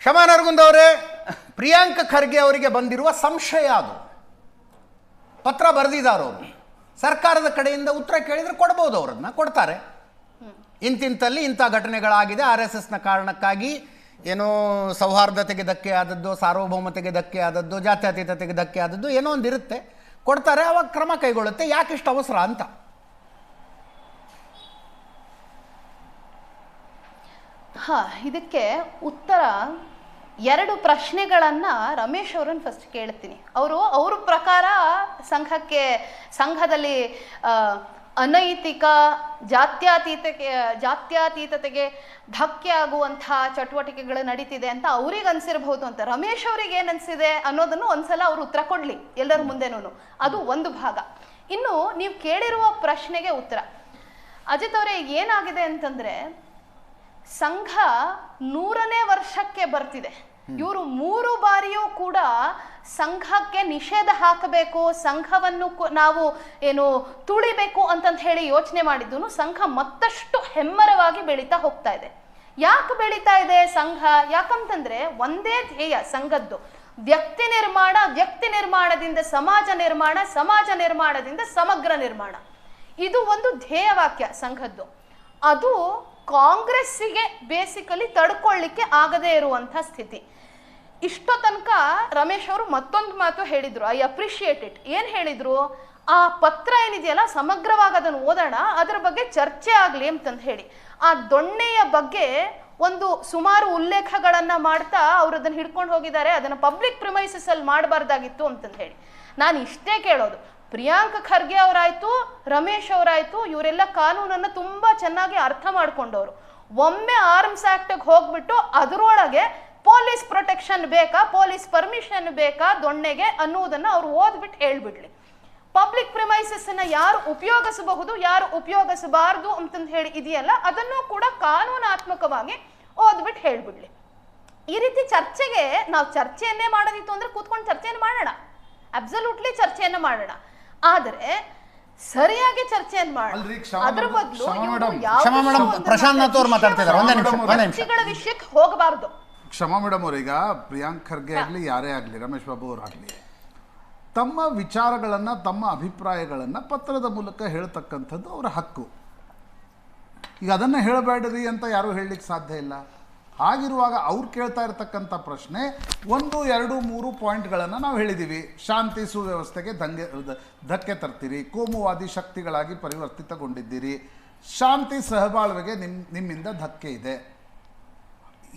ಕ್ಷಮಾ ನರಗುಂದ ಅವರೇ, ಪ್ರಿಯಾಂಕ್ ಖರ್ಗೆ ಅವರಿಗೆ ಬಂದಿರುವ ಸಂಶಯ ಅದು. ಪತ್ರ ಬರೆದಿದ್ದಾರವರು. ಸರ್ಕಾರದ ಕಡೆಯಿಂದ ಉತ್ತರ ಕೇಳಿದರೆ ಕೊಡ್ಬೋದು, ಅವರನ್ನ ಕೊಡ್ತಾರೆ. ಇಂತಿಂತಲ್ಲಿ ಇಂಥ ಘಟನೆಗಳಾಗಿದೆ, RSSನ ಕಾರಣಕ್ಕಾಗಿ ಏನೋ ಸೌಹಾರ್ದತೆಗೆ ಧಕ್ಕೆ ಆದದ್ದು, ಸಾರ್ವಭೌಮತೆಗೆ ಧಕ್ಕೆ ಆದದ್ದು, ಜಾತ್ಯತೀತತೆಗೆ ಧಕ್ಕೆ ಆದದ್ದು ಏನೋ ಒಂದು ಇರುತ್ತೆ, ಕೊಡ್ತಾರೆ. ಅವಾಗ ಕ್ರಮ ಕೈಗೊಳ್ಳುತ್ತೆ. ಯಾಕಿಷ್ಟು ಅವಸರ ಅಂತ. ಇದಕ್ಕೆ ಉತ್ತರ 2 ಪ್ರಶ್ನೆಗಳನ್ನು ರಮೇಶ್ ಅವರನ್ನು ಫಸ್ಟ್ ಕೇಳ್ತೀನಿ. ಅವ್ರ ಪ್ರಕಾರ ಸಂಘದಲ್ಲಿ ಅನೈತಿಕ ಜಾತ್ಯತೀತತೆಗೆ ಧಕ್ಕೆ ಆಗುವಂತಹ ಚಟುವಟಿಕೆಗಳು ನಡೀತಿದೆ ಅಂತ ಅವ್ರಿಗೆ ಅನ್ಸಿರಬಹುದು ಅಂತ. ರಮೇಶ್ ಅವ್ರಿಗೆ ಏನು ಅನ್ಸಿದೆ ಅನ್ನೋದನ್ನು ಒಂದ್ಸಲ ಅವ್ರು ಉತ್ತರ ಕೊಡ್ಲಿ ಎಲ್ಲರ ಮುಂದೆನೂ. ಅದು ಒಂದು ಭಾಗ. ಇನ್ನು ನೀವು ಕೇಳಿರುವ ಪ್ರಶ್ನೆಗೆ ಉತ್ತರ. ಅಜಿತ್ ಅವರೇ, ಏನಾಗಿದೆ ಅಂತಂದ್ರೆ, ಸಂಘ 100ನೇ ವರ್ಷಕ್ಕೆ ಬರ್ತಿದೆ. ಇವರು 3 ಬಾರಿಯೂ ಕೂಡ ಸಂಘಕ್ಕೆ ನಿಷೇಧ ಹಾಕಬೇಕು, ಸಂಘವನ್ನು ನಾವು ಏನು ತುಳಿಬೇಕು ಅಂತಂತ ಹೇಳಿ ಯೋಚನೆ ಮಾಡಿದ್ದು. ಸಂಘ ಮತ್ತಷ್ಟು ಹೆಮ್ಮರವಾಗಿ ಬೆಳೀತಾ ಹೋಗ್ತಾ ಇದೆ. ಯಾಕೆ ಬೆಳೀತಾ ಇದೆ ಸಂಘ? ಯಾಕಂತಂದ್ರೆ ಒಂದೇ ಧ್ಯೇಯ ಸಂಘದ್ದು, ವ್ಯಕ್ತಿ ನಿರ್ಮಾಣ, ವ್ಯಕ್ತಿ ನಿರ್ಮಾಣದಿಂದ ಸಮಾಜ ನಿರ್ಮಾಣ, ಸಮಾಜ ನಿರ್ಮಾಣದಿಂದ ಸಮಗ್ರ ನಿರ್ಮಾಣ. ಇದು ಒಂದು ಧ್ಯೇಯ ವಾಕ್ಯ ಸಂಘದ್ದು. ಅದು ಕಾಂಗ್ರೆಸ್ಸಿಗೆ ಬೇಸಿಕಲಿ ತಡ್ಕೊಳ್ಳಿಕ್ಕೆ ಆಗದೇ ಇರುವಂಥ ಸ್ಥಿತಿ. ಇಷ್ಟೋ ತನಕ ರಮೇಶ್ ಅವರು ಮತ್ತೊಂದು ಮಾತು ಹೇಳಿದ್ರು, ಐ ಅಪ್ರಿಷಿಯೇಟ್ ಇಟ್. ಏನು ಹೇಳಿದ್ರು? ಆ ಪತ್ರ ಏನಿದೆಯಲ್ಲ, ಸಮಗ್ರವಾಗಿ ಅದನ್ನು ಓದೋಣ, ಅದರ ಬಗ್ಗೆ ಚರ್ಚೆ ಆಗಲಿ ಅಂತಂದು ಹೇಳಿ. ಆ ದೊಣ್ಣೆಯ ಬಗ್ಗೆ ಒಂದು ಸುಮಾರು ಉಲ್ಲೇಖಗಳನ್ನು ಮಾಡ್ತಾ ಅವ್ರು ಅದನ್ನು ಹಿಡ್ಕೊಂಡು ಹೋಗಿದ್ದಾರೆ. ಅದನ್ನು ಪಬ್ಲಿಕ್ ಪ್ರಿಮೈಸಸ್ ಅಲ್ಲಿ ಮಾಡಬಾರ್ದಾಗಿತ್ತು ಅಂತಂದು ಹೇಳಿ. ನಾನು ಇಷ್ಟೇ ಕೇಳೋದು, ಪ್ರಿಯಾಂಕ್ ಖರ್ಗೆ ಅವರಾಯ್ತು, ರಮೇಶ್ ಅವರಾಯ್ತು, ಇವರೆಲ್ಲ ಕಾನೂನನ್ನು ತುಂಬಾ ಚೆನ್ನಾಗಿ ಅರ್ಥ ಮಾಡ್ಕೊಂಡವರು. ಒಮ್ಮೆ ಆರ್ಮ್ಸ್ ಆಕ್ಟ್ಗೆ ಹೋಗ್ಬಿಟ್ಟು ಅದರೊಳಗೆ ಪೊಲೀಸ್ ಪ್ರೊಟೆಕ್ಷನ್ ಬೇಕಾ, ಪೊಲೀಸ್ ಪರ್ಮಿಷನ್ ಬೇಕಾ ದೊಣ್ಣೆಗೆ ಅನ್ನುವುದನ್ನು ಅವ್ರು ಓದ್ಬಿಟ್ಟು ಹೇಳ್ಬಿಡ್ಲಿ. ಪಬ್ಲಿಕ್ ಪ್ರಿಮೈಸಸ್ ಅನ್ನ ಯಾರು ಉಪಯೋಗಿಸಬಹುದು, ಯಾರು ಉಪಯೋಗಿಸಬಾರ್ದು ಅಂತಂದು ಹೇಳಿ ಇದೆಯಲ್ಲ, ಅದನ್ನು ಕೂಡ ಕಾನೂನಾತ್ಮಕವಾಗಿ ಓದ್ಬಿಟ್ಟು ಹೇಳ್ಬಿಡ್ಲಿ. ಈ ರೀತಿ ಚರ್ಚೆಗೆ ನಾವು ಚರ್ಚೆಯನ್ನೇ ಮಾಡೋದಿತ್ತು ಅಂದ್ರೆ ಕೂತ್ಕೊಂಡು ಚರ್ಚೆಯನ್ನು ಮಾಡೋಣ, ಅಬ್ಸಲ್ಯೂಟ್ಲಿ ಚರ್ಚೆಯನ್ನು ಮಾಡೋಣ. ಆದರೆ ಸರಿಯಾಗಿ ಚರ್ಚೆಯನ್ನು ಮಾಡೋಣ. ಅದ್ರ ಬದಲು ಪ್ರಶಾಂತ್ ನಾಥ್ ಅವರು ಮಾತಾಡ್ತಿದ್ದಾರೆ, ವಿಷಯಕ್ಕೆ ಹೋಗಬಾರ್ದು. ಕ್ಷಮಾ ಮೇಡಮ್ ಅವ್ರೀಗ ಪ್ರಿಯಾಂಕ್ ಖರ್ಗೆ ಆಗಲಿ, ಯಾರೇ ಆಗಲಿ, ರಮೇಶ್ ಬಾಬು ಅವರಾಗಲಿ, ತಮ್ಮ ವಿಚಾರಗಳನ್ನು, ತಮ್ಮ ಅಭಿಪ್ರಾಯಗಳನ್ನು ಪತ್ರದ ಮೂಲಕ ಹೇಳ್ತಕ್ಕಂಥದ್ದು ಅವರ ಹಕ್ಕು. ಈಗ ಅದನ್ನು ಹೇಳಬೇಡ್ರಿ ಅಂತ ಯಾರೂ ಹೇಳಲಿಕ್ಕೆ ಸಾಧ್ಯ ಇಲ್ಲ. ಹಾಗಿರುವಾಗ ಅವ್ರು ಕೇಳ್ತಾ ಇರತಕ್ಕಂಥ ಪ್ರಶ್ನೆ 1, 2, 3 ಪಾಯಿಂಟ್ಗಳನ್ನು ನಾವು ಹೇಳಿದ್ದೀವಿ. ಶಾಂತಿ ಸುವ್ಯವಸ್ಥೆಗೆ ಧಕ್ಕೆ ತರ್ತೀರಿ, ಕೋಮುವಾದಿ ಶಕ್ತಿಗಳಾಗಿ ಪರಿವರ್ತಿತಗೊಂಡಿದ್ದೀರಿ, ಶಾಂತಿ ಸಹಬಾಳ್ವೆಗೆ ನಿಮ್ಮಿಂದ ಧಕ್ಕೆ ಇದೆ.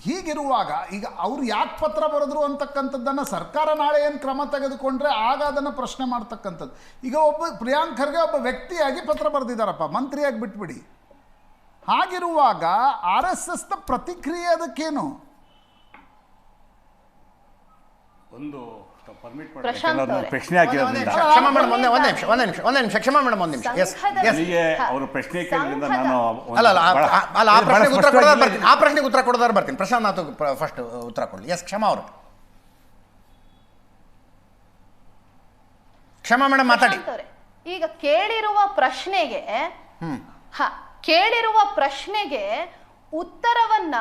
ಹೀಗಿರುವಾಗ ಈಗ ಅವ್ರು ಯಾಕೆ ಪತ್ರ ಬರೆದ್ರು ಅಂತಕ್ಕಂಥದ್ದನ್ನು ಸರ್ಕಾರ ನಾಳೆ ಏನು ಕ್ರಮ ತೆಗೆದುಕೊಂಡ್ರೆ ಆಗ ಅದನ್ನು ಪ್ರಶ್ನೆ ಮಾಡ್ತಕ್ಕಂಥದ್ದು. ಈಗ ಪ್ರಿಯಾಂಕ್ ಖರ್ಗೆ ಒಬ್ಬ ವ್ಯಕ್ತಿಯಾಗಿ ಪತ್ರ ಬರೆದಿದ್ದಾರಪ್ಪ, ಮಂತ್ರಿಯಾಗಿ ಬಿಟ್ಬಿಡಿ. ಹಾಗಿರುವಾಗ RSSನ ಪ್ರತಿಕ್ರಿಯೆ ಅದಕ್ಕೇನು? ಒಂದು ಪ್ರಶ್ನೆ ಅವರು ಪ್ರಶ್ನೆ ಕೇಳಿದ್ರಿಂದ ನಾನು ಆ ಪ್ರಶ್ನೆಗೆ ಉತ್ತರ ಕೊಡೋದಾದ್ರೆ ಬರ್ತೀನಿ. ಪ್ರಶಾಂತ್ ನಾಥ್ ಫಸ್ಟ್ ಉತ್ತರ ಕೊಡಲಿ. ಎಸ್, ಕ್ಷಮಾ ಅವರು. ಕ್ಷಮಾ ಮೇಡಮ್ ಮಾತಾಡಿ. ಈಗ ಕೇಳಿರುವ ಪ್ರಶ್ನೆಗೆ ಉತ್ತರವನ್ನ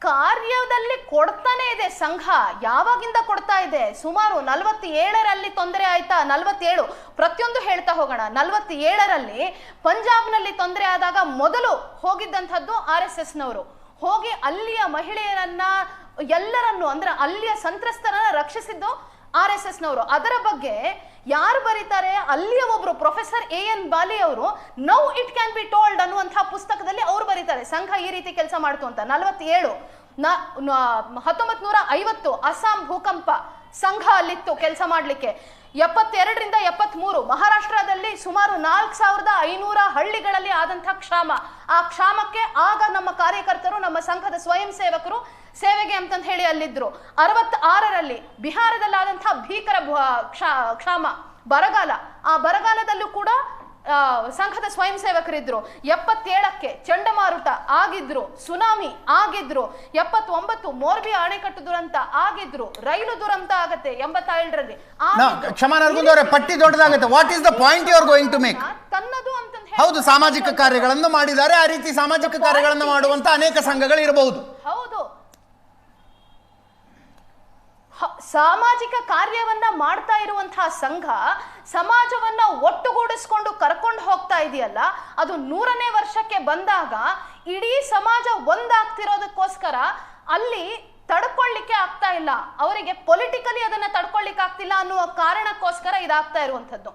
ಕಾರ್ಯದಲ್ಲಿ ಕೊಡ್ತಾನೆ ಇದೆ ಸಂಘ. ಯಾವಾಗಿಂದ ಕೊಡ್ತಾ ಇದೆ? ಸುಮಾರು 47ರಲ್ಲಿ ತೊಂದರೆ ಆಯ್ತಾ? 47 ಪ್ರತಿಯೊಂದು ಹೇಳ್ತಾ ಹೋಗೋಣ. 47ರಲ್ಲಿ ಪಂಜಾಬ್ನಲ್ಲಿ ತೊಂದರೆ ಆದಾಗ ಮೊದಲು ಹೋಗಿದ್ದಂಥದ್ದು RSSನವರು. ಹೋಗಿ ಅಲ್ಲಿಯ ಮಹಿಳೆಯರನ್ನ ಎಲ್ಲರನ್ನು ಅಂದ್ರೆ ಅಲ್ಲಿಯ ಸಂತ್ರಸ್ತರನ್ನ ರಕ್ಷಿಸಿದ್ದು RSSನವರು. ಅದರ ಬಗ್ಗೆ ಯಾರು ಬರೀತಾರೆ? ಅಲ್ಲಿಯ ಒಬ್ರು ಪ್ರೊಫೆಸರ್ AN ಬಾಲಿ ಅವರು now it can be told ಅನ್ನುವಂತಹ ಪುಸ್ತಕದಲ್ಲಿ ಅವರು ಬರೀತಾರೆ ಸಂಘ ಈ ರೀತಿ ಕೆಲಸ ಮಾಡ್ತು ಅಂತ. 1950 ಅಸ್ಸಾಂ ಭೂಕಂಪ, ಸಂಘ ಅಲ್ಲಿತ್ತು ಕೆಲಸ ಮಾಡ್ಲಿಕ್ಕೆ. 72ರಿಂದ 73 ಮಹಾರಾಷ್ಟ್ರದಲ್ಲಿ ಸುಮಾರು 4500 ಹಳ್ಳಿಗಳಲ್ಲಿ ಆದಂತಹ ಕ್ಷಾಮ. ಆ ಕ್ಷಾಮಕ್ಕೆ ಆಗ ನಮ್ಮ ಕಾರ್ಯಕರ್ತರು, ನಮ್ಮ ಸಂಘದ ಸ್ವಯಂ ಸೇವಕರು ಸೇವೆಗೆ ಅಂತಂದು ಹೇಳಿ ಅಲ್ಲಿದ್ರು. 66ರಲ್ಲಿ ಬಿಹಾರದಲ್ಲಾದಂತಹ ಭೀಕರ ಕ್ಷಾಮ, ಬರಗಾಲ. ಆ ಬರಗಾಲದಲ್ಲೂ ಕೂಡ ಸಂಘದ ಸ್ವಯಂ ಸೇವಕರಿದ್ರು. 77ಕ್ಕೆ ಚಂಡಮಾರುತ ಆಗಿದ್ರು, ಸುನಾಮಿ ಆಗಿದ್ರು. 79 ಮೋರ್ಬಿ ಅಣೆಕಟ್ಟು ದುರಂತ ಆಗಿದ್ರು. ರೈಲು ದುರಂತ ಆಗತ್ತೆ 87ರಲ್ಲಿ. ಕ್ಷಮಾ ನರಗುಂದ ಅವರೇ, ಪಟ್ಟಿ ದೊಡ್ಡದಾಗುತ್ತೆ. What is the point you are going to make? ತನ್ನದು ಅಂತ ಹೌದು, ಸಾಮಾಜಿಕ ಕಾರ್ಯಗಳನ್ನು ಮಾಡಿದ್ದಾರೆ. ಆ ರೀತಿ ಸಾಮಾಜಿಕ ಕಾರ್ಯಗಳನ್ನು ಮಾಡುವಂತ ಅನೇಕ ಸಂಘಗಳು ಇರಬಹುದು. ಹೌದು, ಸಾಮಾಜಿಕ ಕಾರ್ಯವನ್ನ ಮಾಡ್ತಾ ಇರುವಂತಹ ಸಂಘ ಸಮಾಜವನ್ನ ಒಟ್ಟುಗೂಡಿಸ್ಕೊಂಡು ಕರ್ಕೊಂಡು ಹೋಗ್ತಾ ಇದೆಯಲ್ಲ, ಅದು 100ನೇ ವರ್ಷಕ್ಕೆ ಬಂದಾಗ ಇಡೀ ಸಮಾಜ ಒಂದಾಗ್ತಿರೋದಕ್ಕೋಸ್ಕರ ಅಲ್ಲಿ ತಡ್ಕೊಳ್ಳಿಕ್ಕೆ ಆಗ್ತಾ ಇಲ್ಲ, ಅವರಿಗೆ ಪೊಲಿಟಿಕಲಿ ಅದನ್ನ ತಡ್ಕೊಳ್ಳಿಕ್ಕೆ ಆಗ್ತಿಲ್ಲ ಅನ್ನುವ ಕಾರಣಕ್ಕೋಸ್ಕರ ಇದಾಗ್ತಾ ಇರುವಂಥದ್ದು.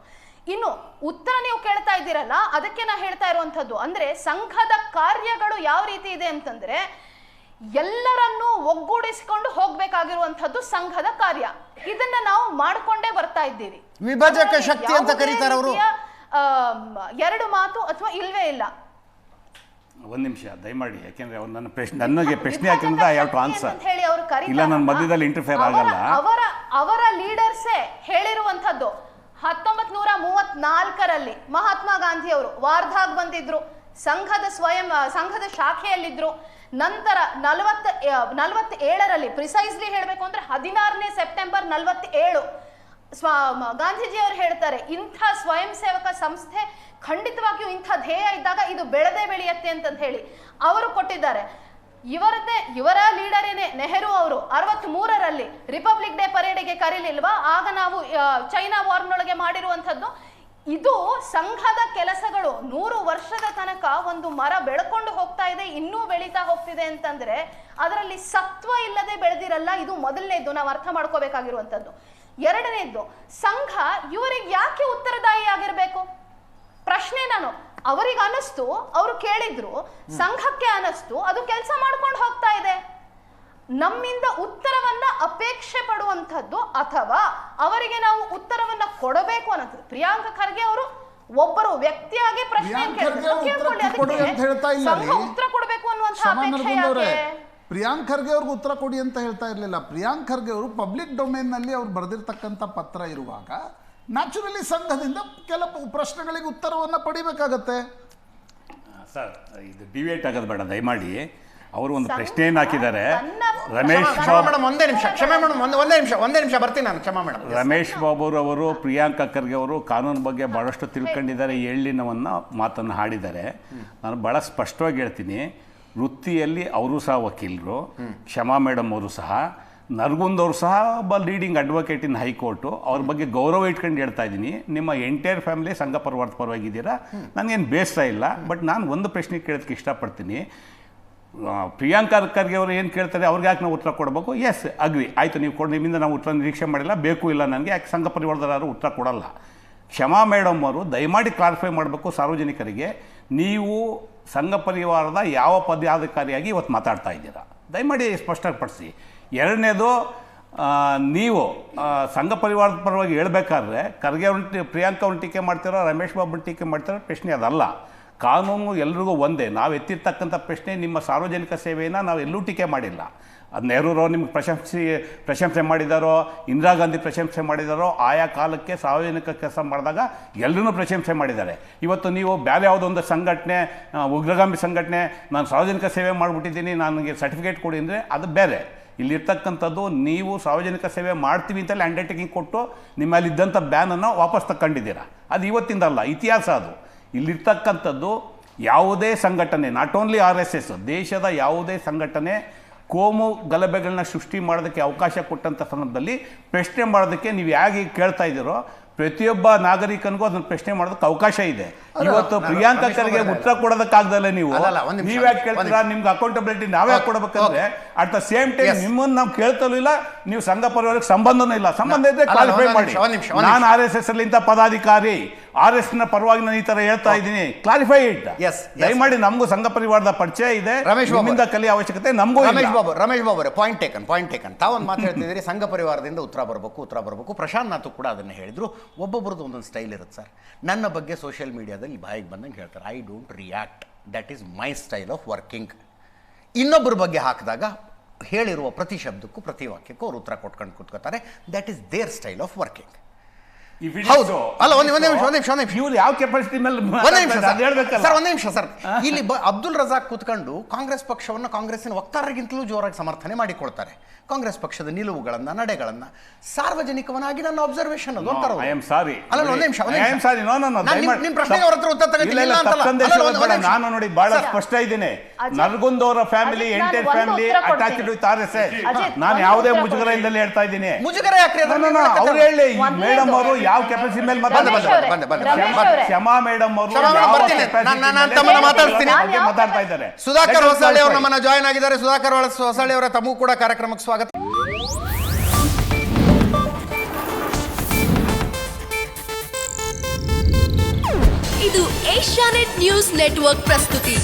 ಇನ್ನು ಉತ್ತರ ನೀವು ಕೇಳ್ತಾ ಇದ್ದೀರಲ್ಲ, ಅದಕ್ಕೆ ನಾ ಹೇಳ್ತಾ ಇರುವಂಥದ್ದು ಅಂದ್ರೆ ಸಂಘದ ಕಾರ್ಯಗಳು ಯಾವ ರೀತಿ ಇದೆ ಅಂತಂದ್ರೆ ಎಲ್ಲರನ್ನೂ ಒಗ್ಗೂಡಿಸಿಕೊಂಡು ಹೋಗ್ಬೇಕಾಗಿರುವಂಥದ್ದು ಸಂಘದ ಕಾರ್ಯ. ಇದನ್ನ ನಾವು ಮಾಡ್ಕೊಂಡೇ ಬರ್ತಾ ಇದ್ದೀವಿ. ವಿಭಜಕ ಶಕ್ತಿ ಅಂತ ಕರೀತಾರೆ ಅವರು. ಎರಡು ಮಾತು ಅಥವಾ ಇಲ್ವೇ ಇಲ್ಲ. ಒಂದು ನಿಮಿಷ ದಯಮಾಡಿ, ಯಾಕೆಂದ್ರೆ ನನಗೆ ಪ್ರಶ್ನೆ ಹಾಕಿದ್ರೆ ಐ ಹ್ಯಾವ್ ಟು ಆನ್ಸರ್. ಇಲ್ಲ, ನನ್ನ ಮಧ್ಯದಲ್ಲಿ ಇಂಟರ್ಫಿಯರ್ ಆಗಲ್ಲ. ಅವರ ಲೀಡರ್ಸೇ ಹೇಳಿರುವಂಥದ್ದು 1934ರಲ್ಲಿ ಮಹಾತ್ಮ ಗಾಂಧಿ ಅವರು ವಾರ್ಧಾಗ್ ಬಂದಿದ್ರು, ಸಂಘದ ಶಾಖೆಯಲ್ಲಿದ್ರು. ನಂತರ 47ರಲ್ಲಿ ಪ್ರಿಸೈಸ್ಲಿ ಹೇಳಬೇಕು ಅಂದ್ರೆ 16ನೇ ಸೆಪ್ಟೆಂಬರ್ 47 ಗಾಂಧೀಜಿ ಅವರು ಹೇಳ್ತಾರೆ, ಇಂಥ ಸ್ವಯಂ ಸೇವಕ ಸಂಸ್ಥೆ ಖಂಡಿತವಾಗಿಯೂ ಇಂಥ ಧ್ಯೇಯ ಇದ್ದಾಗ ಇದು ಬೆಳೆದೇ ಬೆಳೆಯುತ್ತೆ ಅಂತ ಹೇಳಿ ಅವರು ಕೊಟ್ಟಿದ್ದಾರೆ. ಇವರ ಲೀಡರೇನೆ ನೆಹರು ಅವರು 63ರಲ್ಲಿ ರಿಪಬ್ಲಿಕ್ ಡೇ ಪರೇಡ್ಗೆ ಕರೀಲಿಲ್ವಾ, ಆಗ ನಾವು ಚೈನಾ ವಾರ್ನೊಳಗೆ ಮಾಡಿರುವಂಥದ್ದು. ಇದು ಸಂಘದ ಕೆಲಸಗಳು 100 ವರ್ಷದ ತನಕ ಒಂದು ಮರ ಬೆಳ್ಕೊಂಡು ಹೋಗ್ತಾ ಇದೆ, ಇನ್ನೂ ಬೆಳೀತಾ ಹೋಗ್ತಿದೆ ಅಂತಂದ್ರೆ ಅದರಲ್ಲಿ ಸತ್ವ ಇಲ್ಲದೆ ಬೆಳೆದಿರಲ್ಲ. ಇದು ಮೊದಲನೇದು ನಾವು ಅರ್ಥ ಮಾಡ್ಕೋಬೇಕಾಗಿರುವಂಥದ್ದು. ಎರಡನೇದ್ದು, ಸಂಘ ಇವರಿಗೆ ಯಾಕೆ ಉತ್ತರದಾಯಿ ಆಗಿರ್ಬೇಕು ಪ್ರಶ್ನೆ. ನಾನು ಅವರಿಗೆ ಅನಿಸ್ತು, ಅವರು ಕೇಳಿದ್ರು, ಸಂಘಕ್ಕೆ ಅನಿಸ್ತು, ಅದು ಕೆಲಸ ಮಾಡ್ಕೊಂಡು ಹೋಗ್ತಾ ಇದೆ. ನಮ್ಮಿಂದ ಉತ್ತರವನ್ನ ಅಪೇಕ್ಷೆ ಪಡುವಂಥದ್ದು ಅಥವಾ ಅವರಿಗೆ ನಾವು ಉತ್ತರವನ್ನ ಕೊಡಬೇಕು ಅನ್ನೋದು. ಪ್ರಿಯಾಂಕ ಖರ್ಗೆ ಅವರು ಒಬ್ಬರು ವ್ಯಕ್ತಿಯಾಗಿ ಪ್ರಶ್ನೆ ಉತ್ತರ ಕೊಡಬೇಕು ಅನ್ನುವಂಥ ಅಪೇಕ್ಷೆ ಯಾಕೆ? ಪ್ರಿಯಾಂಕ್ ಖರ್ಗೆ ಅವ್ರಿಗೆ ಉತ್ತರ ಕೊಡಿ ಅಂತ ಹೇಳ್ತಾ ಇರಲಿಲ್ಲ. ಪ್ರಿಯಾಂಕ್ ಖರ್ಗೆ ಅವರು ಪಬ್ಲಿಕ್ ಡೊಮೇನ್ನಲ್ಲಿ ಅವ್ರು ಬರೆದಿರ್ತಕ್ಕಂಥ ಪತ್ರ ಇರುವಾಗ ನ್ಯಾಚುರಲಿ ಸಂಘದಿಂದ ಕೆಲವು ಪ್ರಶ್ನೆಗಳಿಗೆ ಉತ್ತರವನ್ನು ಪಡಿಬೇಕಾಗತ್ತೆ. ಸರ್, ಇದು ಡಿವೇಟ್ ಆಗೋದು ಬೇಡ ದಯಮಾಡಿ. ಅವರು ಒಂದು ಪ್ರಶ್ನೆಯನ್ನು ಹಾಕಿದ್ದಾರೆ. ರಮೇಶ್ ಬರ್ತೀನಿ ನಾನು. ಕ್ಷಮಾ ಮೇಡಮ್. ರಮೇಶ್ ಬಾಬು ಅವರು ಪ್ರಿಯಾಂಕ ಖರ್ಗೆ ಅವರು ಕಾನೂನು ಬಗ್ಗೆ ಬಹಳಷ್ಟು ತಿಳ್ಕೊಂಡಿದ್ದಾರೆ, ಎಳ್ಳಿನವನ್ನು ಮಾತನ್ನು ಹಾಡಿದ್ದಾರೆ. ನಾನು ಭಾಳ ಸ್ಪಷ್ಟವಾಗಿ ಹೇಳ್ತೀನಿ, ವೃತ್ತಿಯಲ್ಲಿ ಅವರು ಸಹ ವಕೀಲರು, ಕ್ಷಮಾ ಮೇಡಮ್ ಅವರು ಸಹ, ನರಗುಂದ್ ಅವರು ಸಹ ಒಬ್ಬ ಲೀಡಿಂಗ್ ಅಡ್ವೊಕೇಟ್ ಇನ್ ಹೈಕೋರ್ಟು. ಅವ್ರ ಬಗ್ಗೆ ಗೌರವ ಇಟ್ಕೊಂಡು ಹೇಳ್ತಾ ಇದ್ದೀನಿ. ನಿಮ್ಮ ಎಂಟೈರ್ ಫ್ಯಾಮಿಲಿ ಸಂಘ ಪರಿವಾರದ ಪರವಾಗಿದ್ದೀರಾ, ನನಗೇನು ಬೇಸರ ಇಲ್ಲ. ಬಟ್ ನಾನು ಒಂದು ಪ್ರಶ್ನೆ ಕೇಳೋದಕ್ಕೆ ಇಷ್ಟಪಡ್ತೀನಿ. ಪ್ರಿಯಾಂಕ ಖರ್ಗೆ ಅವರು ಏನು ಕೇಳ್ತಾರೆ, ಅವ್ರಿಗೆ ಯಾಕೆ ನಾವು ಉತ್ತರ ಕೊಡಬೇಕು? ಎಸ್, ಅಗ್ರಿ, ಆಯಿತು, ನೀವು ನಿಮ್ಮಿಂದ ನಾವು ಉತ್ತರ ನಿರೀಕ್ಷೆ ಮಾಡಿಲ್ಲ, ಬೇಕು ಇಲ್ಲ ನನಗೆ, ಯಾಕೆ ಸಂಘ ಪರಿವಾರದವರು ಉತ್ತರ ಕೊಡಲ್ಲ. ಕ್ಷಮಾ ಮೇಡಮ್ ಅವರು ದಯಮಾಡಿ ಕ್ಲಾರಿಫೈ ಮಾಡಬೇಕು ಸಾರ್ವಜನಿಕರಿಗೆ, ನೀವು ಸಂಘ ಪರಿವಾರದ ಯಾವ ಪದಾಧಿಕಾರಿಯಾಗಿ ಇವತ್ತು ಮಾತಾಡ್ತಾ ಇದ್ದೀರಾ, ದಯಮಾಡಿ ಸ್ಪಷ್ಟಪಡಿಸಿ. ಎರಡನೇದು, ನೀವು ಸಂಘ ಪರಿವಾರದ ಪರವಾಗಿ ಹೇಳ್ಬೇಕಾದ್ರೆ ಖರ್ಗೆ ಅವ್ರನ್ನ ಪ್ರಿಯಾಂಕ ಅವ್ರನ್ನ ಟೀಕೆ ಮಾಡ್ತೀರೋ, ರಮೇಶ್ ಬಾಬುನ ಟೀಕೆ ಮಾಡ್ತೀರೋ, ಪ್ರಶ್ನೆ ಅದಲ್ಲ. ಕಾನೂನು ಎಲ್ರಿಗೂ ಒಂದೇ. ನಾವು ಎತ್ತಿರ್ತಕ್ಕಂಥ ಪ್ರಶ್ನೆ, ನಿಮ್ಮ ಸಾರ್ವಜನಿಕ ಸೇವೆಯನ್ನು ನಾವು ಎಲ್ಲೂ ಟೀಕೆ ಮಾಡಿಲ್ಲ. ಅದು ನೆಹರೂರು ನಿಮ್ಗೆ ಪ್ರಶಂಸೆ ಮಾಡಿದಾರೋ, ಇಂದಿರಾ ಗಾಂಧಿ ಪ್ರಶಂಸೆ ಮಾಡಿದಾರೋ, ಆಯಾ ಕಾಲಕ್ಕೆ ಸಾರ್ವಜನಿಕ ಕೆಲಸ ಮಾಡಿದಾಗ ಎಲ್ಲರೂ ಪ್ರಶಂಸೆ ಮಾಡಿದ್ದಾರೆ. ಇವತ್ತು ನೀವು ಬೇರೆ ಯಾವುದೋ ಒಂದು ಸಂಘಟನೆ, ಉಗ್ರಗಾಮಿ ಸಂಘಟನೆ, ನಾನು ಸಾರ್ವಜನಿಕ ಸೇವೆ ಮಾಡಿಬಿಟ್ಟಿದ್ದೀನಿ, ನನಗೆ ಸರ್ಟಿಫಿಕೇಟ್ ಕೊಡಿ ಅಂದರೆ ಅದು ಬೇರೆ. ಇಲ್ಲಿರ್ತಕ್ಕಂಥದ್ದು ನೀವು ಸಾರ್ವಜನಿಕ ಸೇವೆ ಮಾಡ್ತೀವಿ ಅಂತಲೇ ಅಂಡರ್ಟೇಕಿಂಗ್ ಕೊಟ್ಟು ನಿಮ್ಮಲ್ಲಿದ್ದಂಥ ಬ್ಯಾನನ್ನು ವಾಪಸ್ ತಗೊಂಡಿದ್ದೀರಾ. ಅದು ಇವತ್ತಿಂದಲ್ಲ, ಇತಿಹಾಸ ಅದು. ಇಲ್ಲಿರ್ತಕ್ಕಂಥದ್ದು ಯಾವುದೇ ಸಂಘಟನೆ, ನಾಟ್ ಓನ್ಲಿ RSS, ದೇಶದ ಯಾವುದೇ ಸಂಘಟನೆ ಕೋಮು ಗಲಭೆಗಳನ್ನ ಸೃಷ್ಟಿ ಮಾಡೋದಕ್ಕೆ ಅವಕಾಶ ಕೊಟ್ಟಂಥ ಸಂದರ್ಭದಲ್ಲಿ ಪ್ರಶ್ನೆ ಮಾಡೋದಕ್ಕೆ ನೀವು ಹೇಗೆ ಕೇಳ್ತಾ ಇದ್ದೀರೋ, ಪ್ರತಿಯೊಬ್ಬ ನಾಗರಿಕನಿಗೂ ಅದನ್ನು ಪ್ರಶ್ನೆ ಮಾಡೋದಕ್ಕೆ ಅವಕಾಶ ಇದೆ. ಇವತ್ತು ಪ್ರಿಯಾಂಕ ಖರ್ಗೆ ಉತ್ತರ ಕೊಡೋದಕ್ಕಾಗ್ದಲ್ಲ ನೀವ್ಯಾಕೆ ಕೇಳ್ತೀರಾ? ನಿಮ್ಗೆ ಅಕೌಂಟಬಿಲಿಟಿ ನಾವ್ಯಾಕೆ ಕೊಡಬೇಕಂದ್ರೆ ಅಟ್ ದ ಸೇಮ್ ಟೈಮ್ ನಿಮ್ಮನ್ನು ನಾವು ಕೇಳ್ತಲೂ ಇಲ್ಲ, ನೀವು ಸಂಘ ಪರಿವಾರಕ್ಕೆ ಸಂಬಂಧನೂ ಇಲ್ಲ. ಸಂಬಂಧ ಇದ್ರೆ ಕ್ಲಾರಿಫೈ ಮಾಡಿ. ನಾನು RSS ಅಲ್ಲಿ ಇಂಥ ಪದಾಧಿಕಾರಿ, RSS ನ ಪರವಾಗಿ ನಾನು ಈ ತರ ಹೇಳ್ತಾ ಇದ್ದೀನಿ, ಕ್ಲಾರಿಫೈ ಇಟ್. ದಯಮಾಡಿ ನಮಗೂ ಸಂಘ ಪರಿವಾರದ ಪರಿಚಯ ಇದೆ, ನಿಮ್ಮಿಂದ ಕಲಿಯ ಅವಶ್ಯಕತೆ ನಮಗೂ. ರಮೇಶ್ ಬಾಬು ಅವರೇ, ಪಾಯಿಂಟ್ ಟೇಕನ್. ತಾವೊಂದು ಮಾತು ಹೇಳ್ತಿದ್ದೀರಿ, ಸಂಘ ಪರಿವಾರದಿಂದ ಉತ್ತರ ಬರಬೇಕು. ಪ್ರಶಾಂತ್ ನಾಥ್ ಕೂಡ ಅದನ್ನು ಹೇಳಿದ್ರು. ಒಬ್ಬೊಬ್ರದ್ದು ಒಂದೊಂದು ಸ್ಟೈಲ್ ಇರುತ್ತೆ ಸರ್. ನನ್ನ ಬಗ್ಗೆ ಸೋಷಿಯಲ್ ಮೀಡಿಯಾದಲ್ಲಿ ಬಾಯಿಗೆ ಬಂದಂಗೆ ಹೇಳ್ತಾರೆ, I don't react, that is my style of working. ಇನ್ನೊಬ್ಬರ ಬಗ್ಗೆ ಹಾಕಿದಾಗ ಹೇಳಿರುವ ಪ್ರತಿ ಶಬ್ದಕ್ಕೂ ಪ್ರತಿ ವಾಕ್ಯಕ್ಕೂ ಅವರು ಉತ್ತರ ಕೊಟ್ಕೊಂಡು ಕೂತ್ಕೋತಾರೆ, that is their style of working. ಹೌದು ಅಲ್ಲ ಒಂದೇ ನಿಮಿಷ ಇವ್ರು ಯಾವ ಕೆಪಾಸಿಟಿ ಮೇಲೆ ಒಂದೇ ನಿಮಿಷ ಅದು ಹೇಳ್ಬೇಕಲ್ಲ. ಸರ್ ಒಂದೇ ನಿಮಿಷ ಸರ್ ಇಲ್ಲಿ ಅಬ್ದುಲ್ ರಜಾಕ್ ಕೂತ್ಕೊಂಡು ಕಾಂಗ್ರೆಸ್ ಪಕ್ಷವನ್ನು ಕಾಂಗ್ರೆಸ್ಸಿನ ವಕ್ತಾರರಿಗಿಂತಲೂ ಜೋರಾಗಿ ಸಮರ್ಥನೆ ಮಾಡಿಕೊಳ್ತಾರೆ. ಕಾಂಗ್ರೆಸ್ ಪಕ್ಷದ ನಿಲುವುಗಳನ್ನ ನಡೆಗಳನ್ನ ಸಾರ್ವಜನಿಕವನ್ನಾಗಿ ನನ್ನ ಅಬ್ಸರ್ವೇಷನ್ ಅದು ಅಂತಾರೆ ಐ ಆಮ್ ಸಾರಿ. ಅಲ್ಲ ಒಂದೇ ನಿಮಿಷ ನಿಮ್ಮ ಪ್ರಶ್ನೆಗೆ ಅವ್ರ ಹತ್ರ ಉತ್ತರ ತಗೋತೀನಿ ಇಲ್ಲ ಅಂತಲ್ಲ. ನಾನು ನೋಡಿ ಬಹಳ ಸ್ಪಷ್ಟ ಇದ್ದೀನಿ. ನರಗುಂದ್ ಅವರ family entire family attached with RSS. ನಾನು ಯಾವುದೇ ಮುಜುಗರ ಇಲ್ಲದೆ ಹೇಳ್ತಾ ಇದ್ದೀನಿ. ಮುಜುಗರ ಯಾಕ್ರಿ ಅವ್ರು ಹೇಳಿ ಮೇಡಮ್ ಅವರು ಯಾವ ಕೆಪಾಸಿಟಿ ಮೇಲೆ ಕ್ಷಮಾ ಮೇಡಮ್ ಅವರು ಮಾತಾಡ್ತಾ ಇದ್ದಾರೆ. ಸುಧಾಕರ್ ಹೊಸಳ್ಳಿ ಅವರು ನಮ್ಮನ್ನ ಜಾಯ್ನ್ ಆಗಿದ್ದಾರೆ. ಸುಧಾಕರ್ ಹೊಸಳ್ಳಿ ಅವರ ತಮಗೂ ಕೂಡ ಕಾರ್ಯಕ್ರಮಕ್ಕೆ ಸ್ವಾಗತ. ಇದು ಏಷ್ಯಾನೆಟ್ ನ್ಯೂಸ್ ನೆಟ್ವರ್ಕ್ ಪ್ರಸ್ತುತಿ.